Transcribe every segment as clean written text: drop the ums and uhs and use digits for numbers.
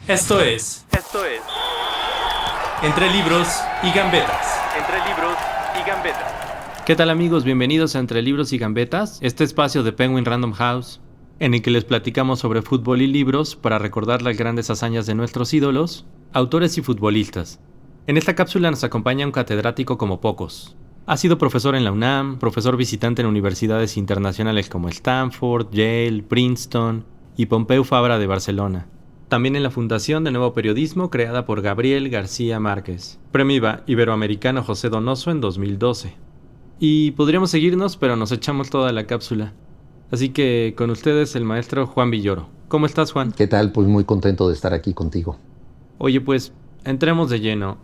Esto es Entre Libros y Gambetas. ¿Qué tal, amigos? Bienvenidos a Entre Libros y Gambetas, este espacio de Penguin Random House, en el que les platicamos sobre fútbol y libros para recordar las grandes hazañas de nuestros ídolos, autores y futbolistas. En esta cápsula nos acompaña un catedrático como pocos. Ha sido profesor en la UNAM, profesor visitante en universidades internacionales como Stanford, Yale, Princeton y Pompeu Fabra de Barcelona. También en la Fundación de Nuevo Periodismo creada por Gabriel García Márquez. Premio Iberoamericano José Donoso en 2012. Y podríamos seguirnos, pero nos echamos toda la cápsula. Así que con ustedes el maestro Juan Villoro. ¿Cómo estás, Juan? ¿Qué tal? Pues muy contento de estar aquí contigo. Oye, pues entremos de lleno.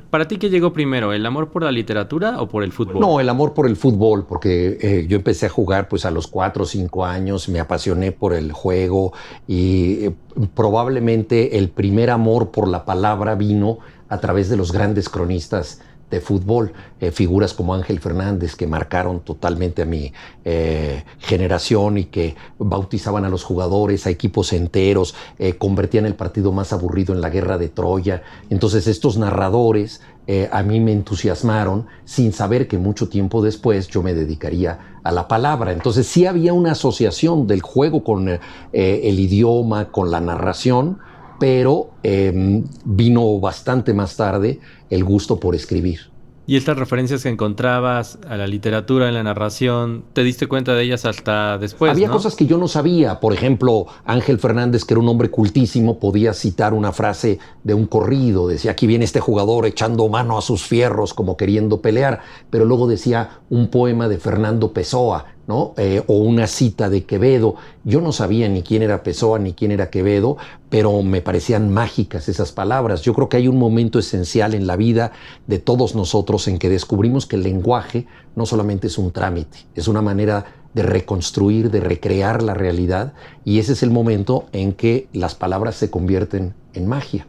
¿Para ti qué llegó primero, el amor por la literatura o por el fútbol? No, el amor por el fútbol, porque yo empecé a jugar pues a los 4 o 5 años, me apasioné por el juego y probablemente el primer amor por la palabra vino a través de los grandes cronistas de fútbol, figuras como Ángel Fernández que marcaron totalmente a mi generación y que bautizaban a los jugadores, a equipos enteros, convertían el partido más aburrido en la guerra de Troya. Entonces estos narradores a mí me entusiasmaron sin saber que mucho tiempo después yo me dedicaría a la palabra. Entonces sí había una asociación del juego con el idioma, con la narración, pero vino bastante más tarde el gusto por escribir. ¿Y estas referencias que encontrabas a la literatura, en la narración, te diste cuenta de ellas hasta después, Había ¿no? cosas que yo no sabía. Por ejemplo, Ángel Fernández, que era un hombre cultísimo, podía citar una frase de un corrido. Decía, aquí viene este jugador echando mano a sus fierros como queriendo pelear. Pero luego decía un poema de Fernando Pessoa, ¿no? O una cita de Quevedo. Yo no sabía ni quién era Pessoa ni quién era Quevedo, pero me parecían mágicas esas palabras. Yo creo que hay un momento esencial en la vida de todos nosotros en que descubrimos que el lenguaje no solamente es un trámite, es una manera de reconstruir, de recrear la realidad, y ese es el momento en que las palabras se convierten en magia.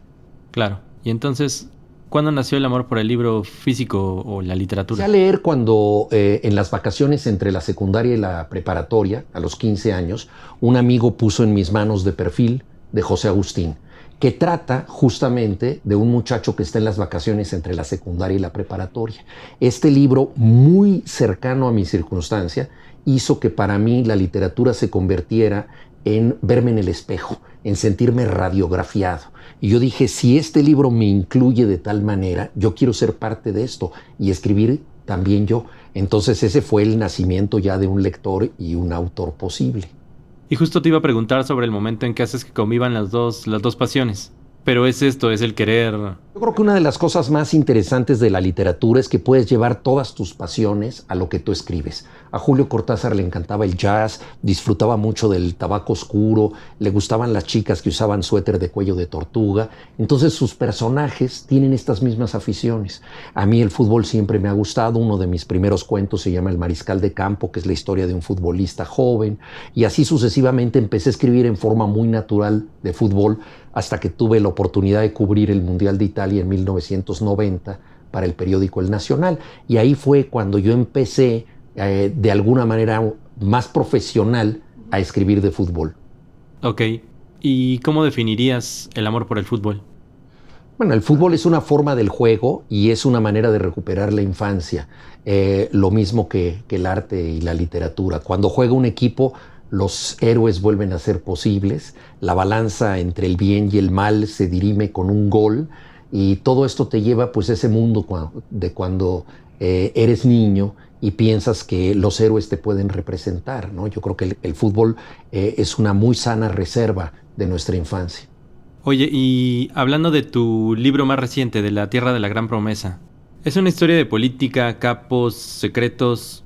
Claro. Y entonces, ¿cuándo nació el amor por el libro físico o la literatura? Empecé a leer cuando en las vacaciones entre la secundaria y la preparatoria, a los 15 años, un amigo puso en mis manos De perfil de José Agustín, que trata justamente de un muchacho que está en las vacaciones entre la secundaria y la preparatoria. Este libro, muy cercano a mi circunstancia, hizo que para mí la literatura se convirtiera en verme en el espejo, en sentirme radiografiado. Y yo dije, si este libro me incluye de tal manera, yo quiero ser parte de esto y escribir también yo. Entonces ese fue el nacimiento ya de un lector y un autor posible. Y justo te iba a preguntar sobre el momento en que haces que convivan las dos pasiones. Pero es esto, es el querer. Yo creo que una de las cosas más interesantes de la literatura es que puedes llevar todas tus pasiones a lo que tú escribes. A Julio Cortázar le encantaba el jazz, disfrutaba mucho del tabaco oscuro, le gustaban las chicas que usaban suéter de cuello de tortuga. Entonces sus personajes tienen estas mismas aficiones. A mí el fútbol siempre me ha gustado. Uno de mis primeros cuentos se llama El Mariscal de Campo, que es la historia de un futbolista joven. Y así sucesivamente empecé a escribir en forma muy natural de fútbol, hasta que tuve la oportunidad de cubrir el Mundial de Italia en 1990 para el periódico El Nacional. Y ahí fue cuando yo empecé, de alguna manera más profesional, a escribir de fútbol. Ok. ¿Y cómo definirías el amor por el fútbol? Bueno, el fútbol es una forma del juego y es una manera de recuperar la infancia. Lo mismo que el arte y la literatura. Cuando juega un equipo, los héroes vuelven a ser posibles, la balanza entre el bien y el mal se dirime con un gol, y todo esto te lleva pues a ese mundo de cuando eres niño y piensas que los héroes te pueden representar, ¿no? Yo creo que el fútbol es una muy sana reserva de nuestra infancia. Oye, y hablando de tu libro más reciente, de La Tierra de la Gran Promesa, es una historia de política, capos, secretos,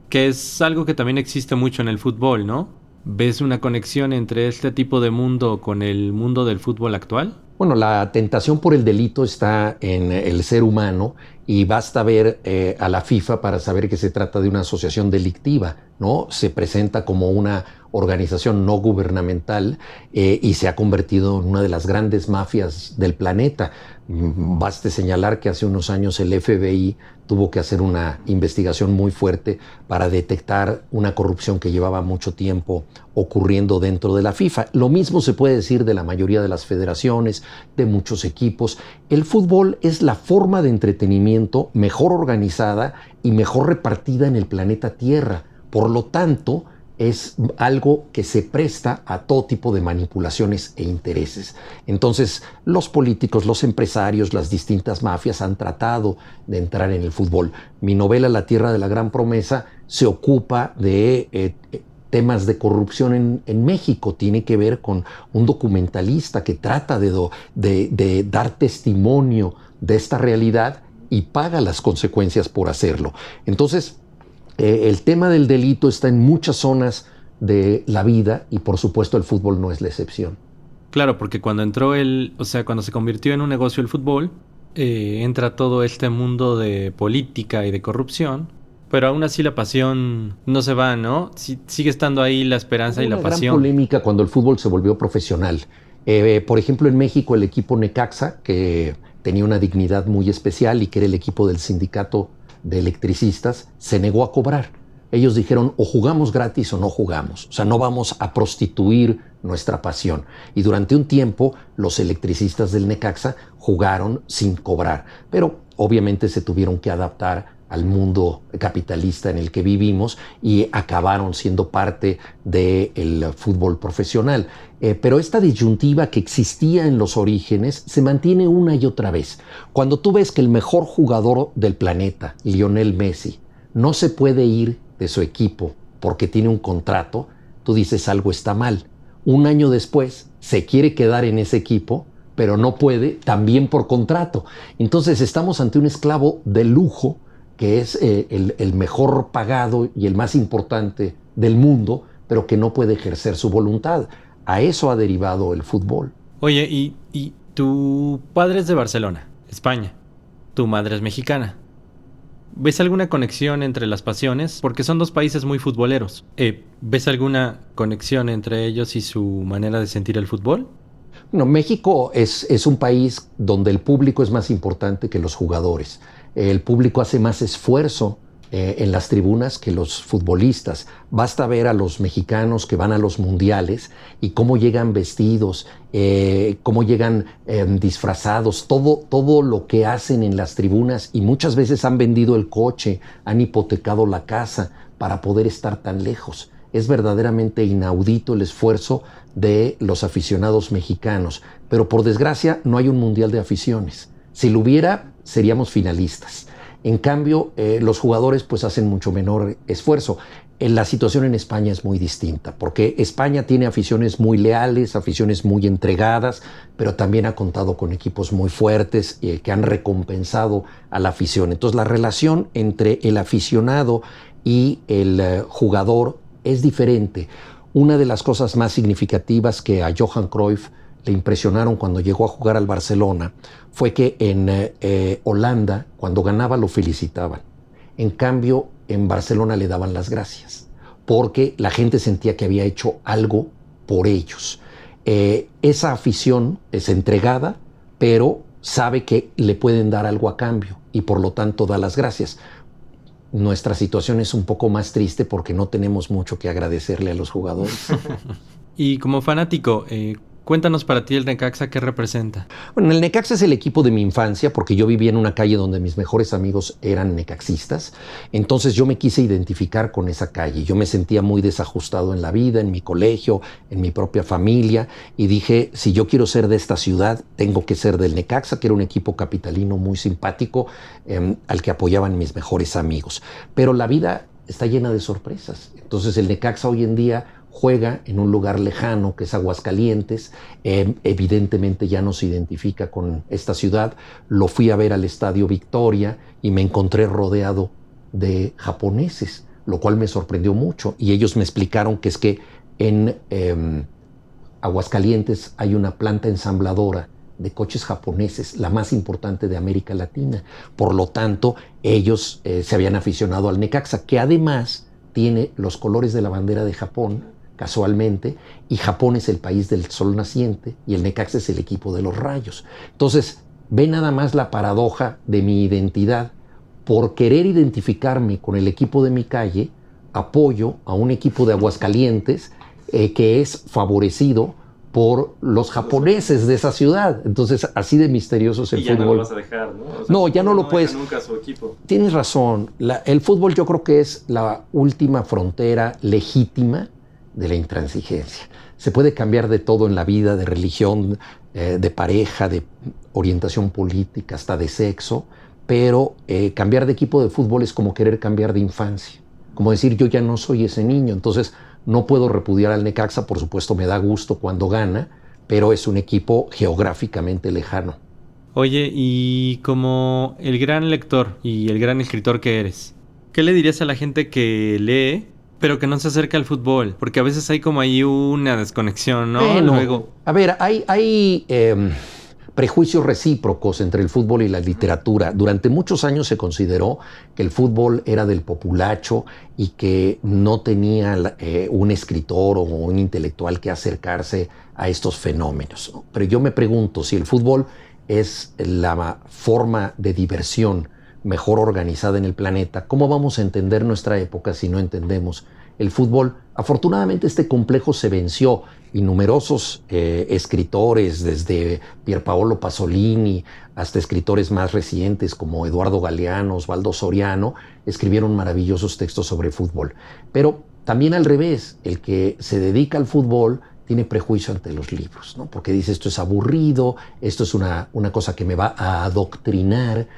que es algo que también existe mucho en el fútbol, ¿no? ¿Ves una conexión entre este tipo de mundo con el mundo del fútbol actual? Bueno, la tentación por el delito está en el ser humano y basta ver a la FIFA para saber que se trata de una asociación delictiva, ¿no? Se presenta como una organización no gubernamental y se ha convertido en una de las grandes mafias del planeta. Baste señalar que hace unos años el FBI tuvo que hacer una investigación muy fuerte para detectar una corrupción que llevaba mucho tiempo ocurriendo dentro de la FIFA. Lo mismo se puede decir de la mayoría de las federaciones, de muchos equipos. El fútbol es la forma de entretenimiento mejor organizada y mejor repartida en el planeta Tierra. Por lo tanto, es algo que se presta a todo tipo de manipulaciones e intereses. Entonces, los políticos, los empresarios, las distintas mafias han tratado de entrar en el fútbol. Mi novela La Tierra de la Gran Promesa se ocupa de temas de corrupción en México. Tiene que ver con un documentalista que trata de dar testimonio de esta realidad y paga las consecuencias por hacerlo. Entonces, el tema del delito está en muchas zonas de la vida y por supuesto el fútbol no es la excepción. Claro, porque cuando cuando se convirtió en un negocio el fútbol, entra todo este mundo de política y de corrupción, pero aún así la pasión no se va, ¿no? Sigue estando ahí la esperanza y la pasión. Hubo una gran polémica cuando el fútbol se volvió profesional. Por ejemplo, en México el equipo Necaxa, que tenía una dignidad muy especial y que era el equipo del sindicato de electricistas, se negó a cobrar. Ellos dijeron, o jugamos gratis o no jugamos. O sea, no vamos a prostituir nuestra pasión. Y durante un tiempo, los electricistas del Necaxa jugaron sin cobrar. Pero obviamente se tuvieron que adaptar al mundo capitalista en el que vivimos y acabaron siendo parte del fútbol profesional. Pero esta disyuntiva que existía en los orígenes se mantiene una y otra vez. Cuando tú ves que el mejor jugador del planeta, Lionel Messi, no se puede ir de su equipo porque tiene un contrato, tú dices algo está mal. Un año después se quiere quedar en ese equipo, pero no puede, también por contrato. Entonces estamos ante un esclavo de lujo que es el mejor pagado y el más importante del mundo, pero que no puede ejercer su voluntad. A eso ha derivado el fútbol. Oye, y tu padre es de Barcelona, España. Tu madre es mexicana. ¿Ves alguna conexión entre las pasiones? Porque son dos países muy futboleros. ¿Ves alguna conexión entre ellos y su manera de sentir el fútbol? No, México es un país donde el público es más importante que los jugadores. El público hace más esfuerzo en las tribunas que los futbolistas. Basta ver a los mexicanos que van a los mundiales y cómo llegan vestidos, cómo llegan disfrazados, todo lo que hacen en las tribunas, y muchas veces han vendido el coche, han hipotecado la casa para poder estar tan lejos. Es verdaderamente inaudito el esfuerzo de los aficionados mexicanos, pero por desgracia no hay un mundial de aficiones. Si lo hubiera, seríamos finalistas. En cambio, los jugadores pues hacen mucho menor esfuerzo. La situación en España es muy distinta, porque España tiene aficiones muy leales, aficiones muy entregadas, pero también ha contado con equipos muy fuertes que han recompensado a la afición. Entonces, la relación entre el aficionado y el jugador es diferente. Una de las cosas más significativas que a Johan Cruyff le impresionaron cuando llegó a jugar al Barcelona fue que en Holanda, cuando ganaba, lo felicitaban. En cambio, en Barcelona le daban las gracias, porque la gente sentía que había hecho algo por ellos. Esa afición es entregada, pero sabe que le pueden dar algo a cambio y por lo tanto da las gracias. Nuestra situación es un poco más triste porque no tenemos mucho que agradecerle a los jugadores. Y como fanático, cuéntanos para ti el Necaxa, ¿qué representa? Bueno, el Necaxa es el equipo de mi infancia porque yo vivía en una calle donde mis mejores amigos eran necaxistas. Entonces yo me quise identificar con esa calle. Yo me sentía muy desajustado en la vida, en mi colegio, en mi propia familia. Y dije, si yo quiero ser de esta ciudad, tengo que ser del Necaxa, que era un equipo capitalino muy simpático al que apoyaban mis mejores amigos. Pero la vida está llena de sorpresas. Entonces el Necaxa hoy en día juega en un lugar lejano que es Aguascalientes. Evidentemente ya no se identifica con esta ciudad. Lo fui a ver al Estadio Victoria y me encontré rodeado de japoneses, lo cual me sorprendió mucho. Y ellos me explicaron que es que en Aguascalientes hay una planta ensambladora de coches japoneses, la más importante de América Latina. Por lo tanto, ellos se habían aficionado al Necaxa, que además tiene los colores de la bandera de Japón, casualmente, y Japón es el país del sol naciente y el Necaxa es el equipo de los rayos. Entonces, ve nada más la paradoja de mi identidad. Por querer identificarme con el equipo de mi calle, apoyo a un equipo de Aguascalientes que es favorecido por los japoneses de esa ciudad. Entonces, así de misterioso es el fútbol. Y ya no lo vas a dejar, ¿no? O sea, no, ya no lo puedes. Nunca a su equipo. Tienes razón. El fútbol yo creo que es la última frontera legítima de la intransigencia. Se puede cambiar de todo en la vida, de religión, de pareja, de orientación política, hasta de sexo, pero cambiar de equipo de fútbol es como querer cambiar de infancia. Como decir, yo ya no soy ese niño, entonces no puedo repudiar al Necaxa, por supuesto me da gusto cuando gana, pero es un equipo geográficamente lejano. Oye, y como el gran lector y el gran escritor que eres, ¿qué le dirías a la gente que lee, pero que no se acerca al fútbol? Porque a veces hay como ahí una desconexión, ¿no? Luego... A ver, hay prejuicios recíprocos entre el fútbol y la literatura. Durante muchos años se consideró que el fútbol era del populacho y que no tenía un escritor o un intelectual que acercarse a estos fenómenos, ¿no? Pero yo me pregunto, si el fútbol es la forma de diversión mejor organizada en el planeta, ¿cómo vamos a entender nuestra época si no entendemos el fútbol? Afortunadamente este complejo se venció y numerosos escritores, desde Pierpaolo Pasolini hasta escritores más recientes como Eduardo Galeano, Osvaldo Soriano, escribieron maravillosos textos sobre fútbol. Pero también al revés, el que se dedica al fútbol tiene prejuicio ante los libros, ¿no? Porque dice, esto es aburrido, esto es una cosa que me va a adoctrinar.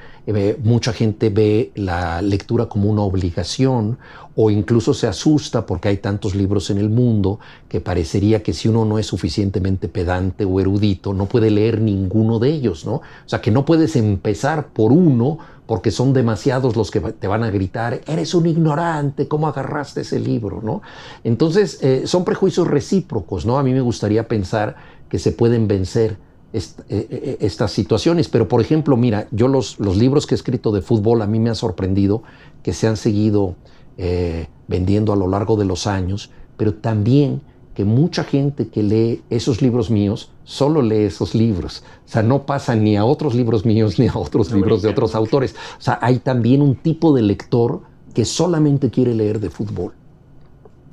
Mucha gente ve la lectura como una obligación o incluso se asusta porque hay tantos libros en el mundo que parecería que si uno no es suficientemente pedante o erudito, no puede leer ninguno de ellos, ¿no? O sea, que no puedes empezar por uno porque son demasiados los que te van a gritar, eres un ignorante, ¿cómo agarraste ese libro?, ¿no? Entonces, son prejuicios recíprocos, ¿no? A mí me gustaría pensar que se pueden vencer estas situaciones, pero por ejemplo, mira, yo los libros que he escrito de fútbol, a mí me ha sorprendido que se han seguido vendiendo a lo largo de los años, pero también que mucha gente que lee esos libros míos solo lee esos libros. O sea, no pasa ni a otros libros míos ni a otros libros de otros autores. O sea, hay también un tipo de lector que solamente quiere leer de fútbol.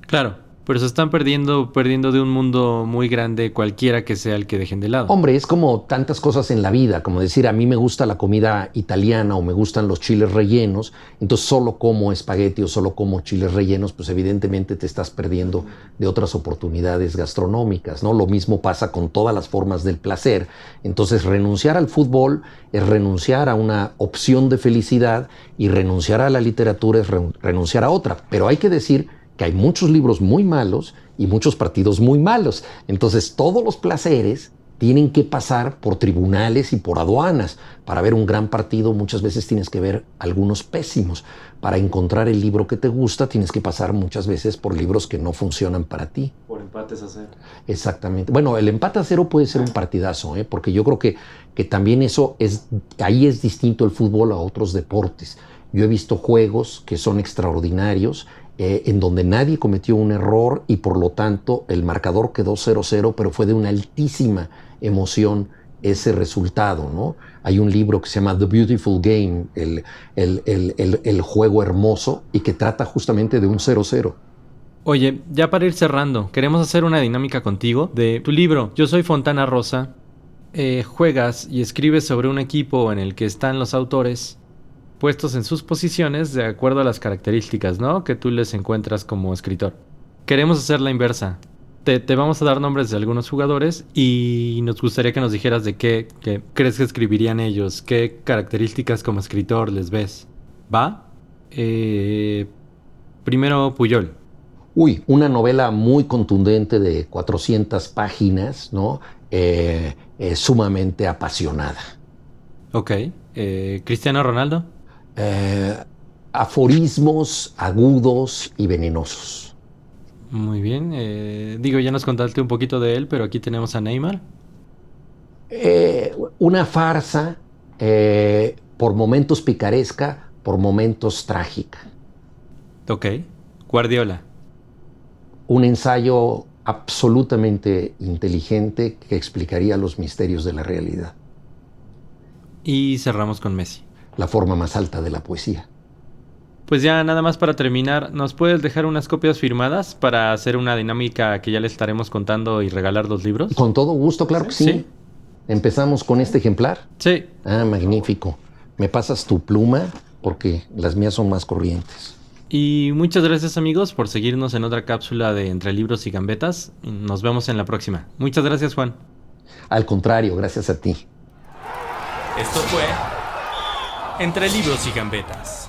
Claro, pero se están perdiendo de un mundo muy grande cualquiera que sea el que dejen de lado. Hombre, es como tantas cosas en la vida, como decir, a mí me gusta la comida italiana o me gustan los chiles rellenos, entonces solo como espagueti o solo como chiles rellenos, pues evidentemente te estás perdiendo de otras oportunidades gastronómicas, ¿no? Lo mismo pasa con todas las formas del placer. Entonces, renunciar al fútbol es renunciar a una opción de felicidad y renunciar a la literatura es renunciar a otra. Pero hay que decir que hay muchos libros muy malos y muchos partidos muy malos. Entonces, todos los placeres tienen que pasar por tribunales y por aduanas. Para ver un gran partido muchas veces tienes que ver algunos pésimos. Para encontrar el libro que te gusta tienes que pasar muchas veces por libros que no funcionan para ti. Por empates a cero. Exactamente. Bueno, el empate a cero puede ser un partidazo, porque yo creo que también ahí es distinto el fútbol a otros deportes. Yo he visto juegos que son extraordinarios, en donde nadie cometió un error y por lo tanto el marcador quedó 0-0, pero fue de una altísima emoción ese resultado, ¿no? Hay un libro que se llama The Beautiful Game, el juego hermoso, y que trata justamente de un 0-0. Oye, ya para ir cerrando, queremos hacer una dinámica contigo de tu libro. Yo soy Fontana Rosa. Juegas y escribes sobre un equipo en el que están los autores puestos en sus posiciones de acuerdo a las características, ¿no?, que tú les encuentras como escritor. Queremos hacer la inversa. Te vamos a dar nombres de algunos jugadores y nos gustaría que nos dijeras de qué crees que escribirían ellos, qué características como escritor les ves. ¿Va? Primero, Puyol. Una novela muy contundente de 400 páginas, ¿no? Sumamente apasionada. Ok. Cristiano Ronaldo. Aforismos agudos y venenosos. Muy bien. Ya nos contaste un poquito de él, pero aquí tenemos a Neymar. Una farsa, por momentos picaresca, por momentos trágica. Ok. Guardiola. Un ensayo absolutamente inteligente que explicaría los misterios de la realidad. Y cerramos con Messi. La forma más alta de la poesía. Pues ya nada más para terminar, ¿nos puedes dejar unas copias firmadas para hacer una dinámica que ya le estaremos contando y regalar los libros? Con todo gusto, claro que sí. ¿Sí? ¿Empezamos con este ejemplar? Sí. Ah, magnífico. ¿Me pasas tu pluma? Porque las mías son más corrientes. Y muchas gracias amigos por seguirnos en otra cápsula de Entre Libros y Gambetas. Nos vemos en la próxima. Muchas gracias, Juan. Al contrario, gracias a ti. Esto fue Entre Libros y Gambetas.